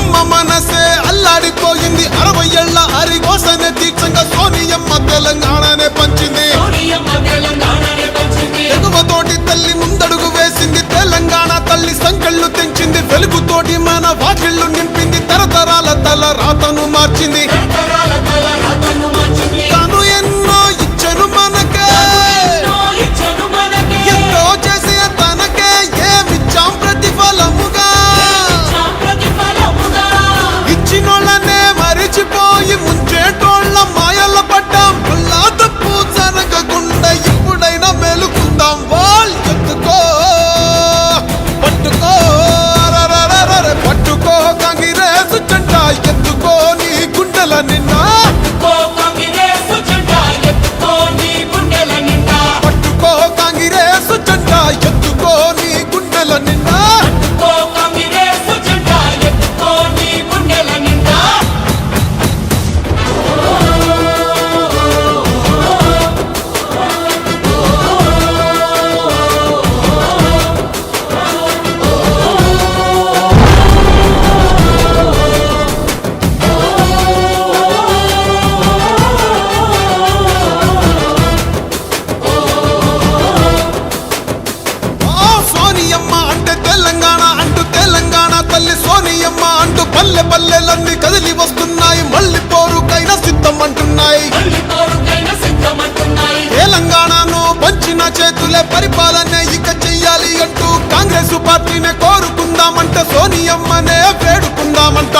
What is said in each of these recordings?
అమ్మ మనసే అల్లాడిపోయింది 60 ఏళ్ల హరిఘోషనే దీక్షంగా సోనియమ్మ తెలంగాణనే పంచింది ఎగువతోటి తల్లి ముందడుగు వేసింది తెలంగాణ తల్లి సంకళ్ళు తెంచింది వెలుగుతోటి మన వాకిళ్ళు నింపింది తరతరాల తల రాతను మార్చింది తాను ఎన్నో ఇచ్చను మనకే ఎంతో చేసే తనకే ఏమిచ్చాం ప్రతిఫలముగా ఇచ్చినోళ్ళనే మరిచిపోయి ముంచేటోళ్ళ మాయల పడ్డాం పుల్లా తప్పు జరగకుండా ఇప్పుడైనా మేలుకుందాం వాల్ ఎత్తుకో పట్టుకో పట్టుకో కాంగ్రెస్ జెండా ఎత్తుకో నీ గుండెల నిండా పట్టుకో కాంగ్రెస్ జెండా ఎత్తుకో నీ గుండెల నిండా సోనియమ్మ అంటే తెలంగాణ అంటూ తెలంగాణ తల్లి సోనియమ్మ అంటూ పల్లె పల్లెలన్నీ కదిలి వస్తున్నాయి మళ్ళీ పోరుకైనా సిద్ధం అంటున్నాయి తెలంగాణను పంచిన చేతులే పరిపాలన ఇక చెయ్యాలి అంటూ కాంగ్రెస్ పార్టీనే కోరుకుందామంట సోనియమ్మనే వేడుకుందామంట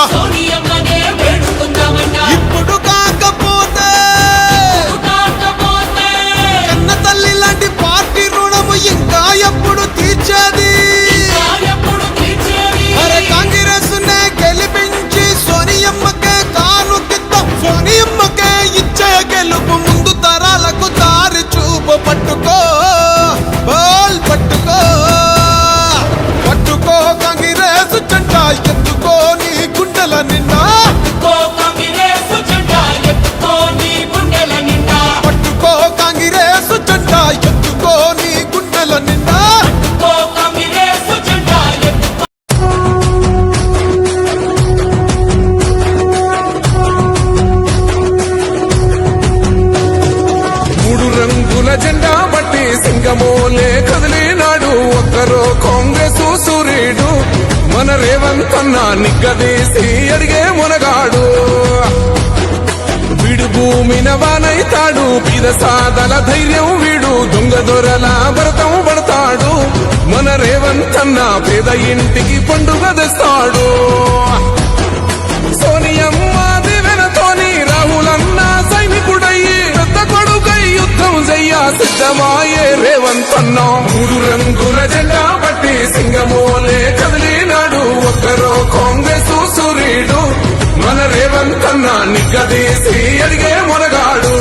ఇప్పుడు కాకపోతే కన్న తల్లి లాంటి పార్టీ రుణము ఇంకా ఎప్పుడు తీర్చేది అరే కాంగ్రెస్ నే గెలిపించి సోనియమ్మకే కానుకిద్దాం సోనియమ్మకే ఇచ్చే గెలుపు ముందు తరాలకు దారి చూపు పట్టుకో బాల్ పట్టుకో పట్టుకో కాంగ్రెస్ జెండా ఎత్తుకో నీ గుండెల నిండా పట్టుకో కాంగ్రెస్ జెండా ఎత్తుకో నీ గుండెల నిండా మూడు రంగుల జెండా బట్టి సింగమోలే కదిలినాడు ఒక్కరో కాంగ్రెస్ సూర్యుడు మన రేవంత్ అన్న నిగ్గదీసి అడిగే మునగాడు వీడు భూమిన వానైతాడు పీద సాదల ధైర్యం వీడు దొంగ దొరల భరతం పడతాడు మన రేవంత్ అన్న పేద ఇంటికి పండుగ తెస్తాడు సోనియమ్మ దివెనతోని రాహులన్న సైనికుడయ్యి పెద్ద కొడుకై యుద్ధం చెయ్య సిద్ధమాయే రేవంత్ అన్న మూడు రంగుల జెండా బట్టి సింగమోలే కదిలినాడు ఒక్కరో కాంగ్రెస్ సూర్యుడు మన రేవంత్ అన్న నిగ్గదీసి అడిగే మునగాడు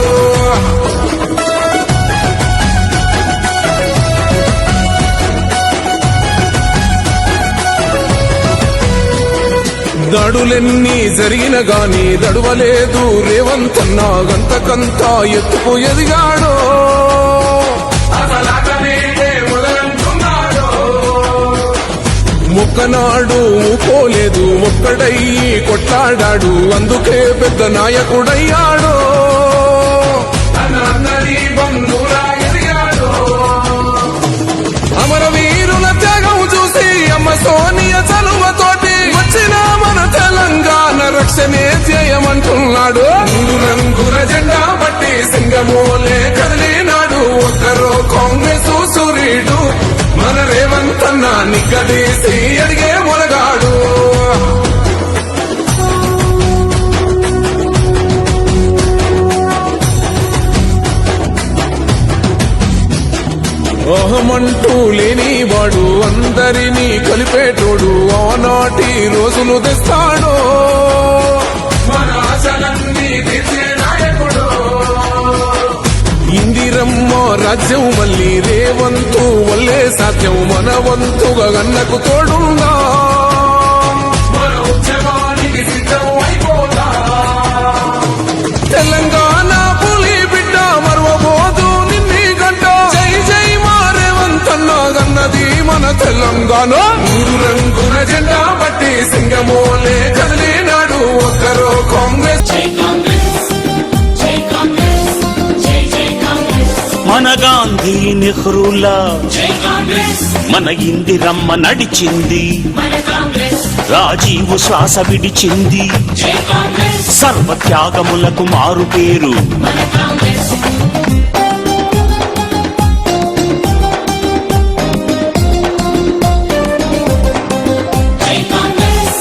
దాడులెన్ని జరిగిన గాని దడువలేదు రేవంత్ అన్న గంతకంతా ఎత్తుకు ఎదిగాడో మొక్కనాడు ఊకోలేదు ఒక్కడయ్యి కొట్లాడాడు అందుకే పెద్ద నాయకుడయ్యాడో అమరవీరుల త్యాగం చూసి అమ్మ సోనియ చలువతోటి వచ్చిన మన తెలంగాణ రక్షణే చేయమంటున్నాడు మూడు రంగుల జెండా బట్టి సింగమోలే కదిలినాడు ఒక్కరో కాంగ్రెస్ సూర్యుడు మన రేవంత్ అన్న నిగ్గదీసి అడిగే మునగాడు అహమంటూ లేనివాడు అందరినీ కలిపేటోడు ఆనాటి రోజులు తెస్తాడు మన ఆశలన్నీ తీర్చే నాయకుడు ఇందిరమ్మ రాజ్యం మళ్ళీ రేవంతు వల్లే సాధ్యం మన వంతుగా గన్నకు తోడుందా మన ఉద్యమానికి సిద్ధం అయిపోతా తెలంగాణ పులి బిడ్డ మరవబోదు నిన్ని గంట జై జై మా రేవంత్ అన్న గన్నది మన తెలంగాణ మూడు రంగుల జెండా బట్టి సింగమోలే కదిలినాడు ఒక్కరో కాంగ్రెస్. జై కాంగ్రెస్ జై కాంగ్రెస్ జై జై కాంగ్రెస్ మన గాంధీ నెహ్రూలా జై కాంగ్రెస్ మన ఇందిరమ్మ నడిచింది, మన కాంగ్రెస్ రాజీవు శ్వాస విడిచింది, జై కాంగ్రెస్ సర్వత్యాగములకు మారు పేరు మన కాంగ్రెస్ జై కాంగ్రెస్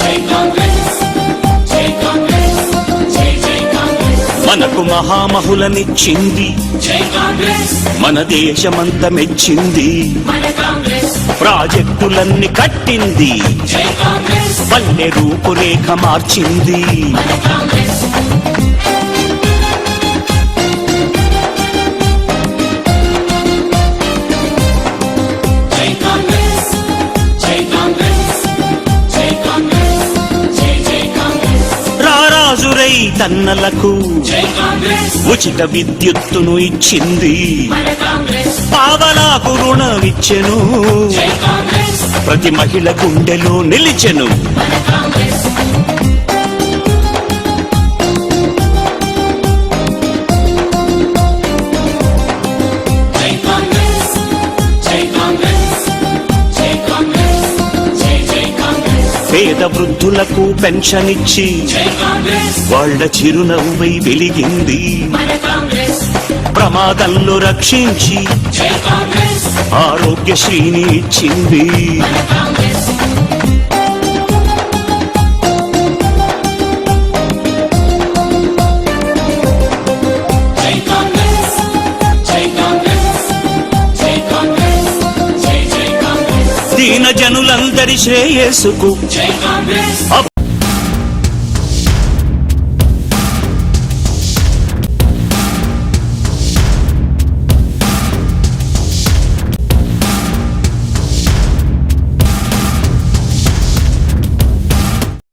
జై కాంగ్రెస్ జై కాంగ్రెస్ జై జై కాంగ్రెస్ మనకు మహామహులనిచ్చింది, జై కాంగ్రెస్ మన దేశమంత మెచ్చింది, మన కాంగ్రెస్ ప్రాజెక్టులన్నీ కట్టింది, జై కాంగ్రెస్ పల్లె రూపురేఖ మార్చింది. మన కాంగ్రెస్ జై కాంగ్రెస్ జై కాంగ్రెస్ జై కాంగ్రెస్ జై జై కాంగ్రెస్ రారాజురై తన్నలకు జై కాంగ్రెస్ ఉచిత విద్యుత్తును ఇచ్చింది, మన కాంగ్రెస్ పావలాకు రుణమిచ్చెను, జై కాంగ్రెస్ ప్రతి మహిళ గుండెలో నిలిచెను. మన కాంగ్రెస్ జై కాంగ్రెస్ జై కాంగ్రెస్ జై కాంగ్రెస్ జై జై కాంగ్రెస్ పేద వృద్ధులకు పెన్షన్ ఇచ్చి జై కాంగ్రెస్ వాళ్ళ చిరునవ్వై వెలిగింది, మన కాంగ్రెస్ ప్రమాదంలో రక్షించి జై కాంగ్రెస్ ఆరోగ్యశ్రీని ఇచ్చింది. మన కాంగ్రెస్ జై కాంగ్రెస్ జై కాంగ్రెస్ జై కాంగ్రెస్ జై జై కాంగ్రెస్ దీన జనులందరి శ్రేయస్సుకు జై కాంగ్రెస్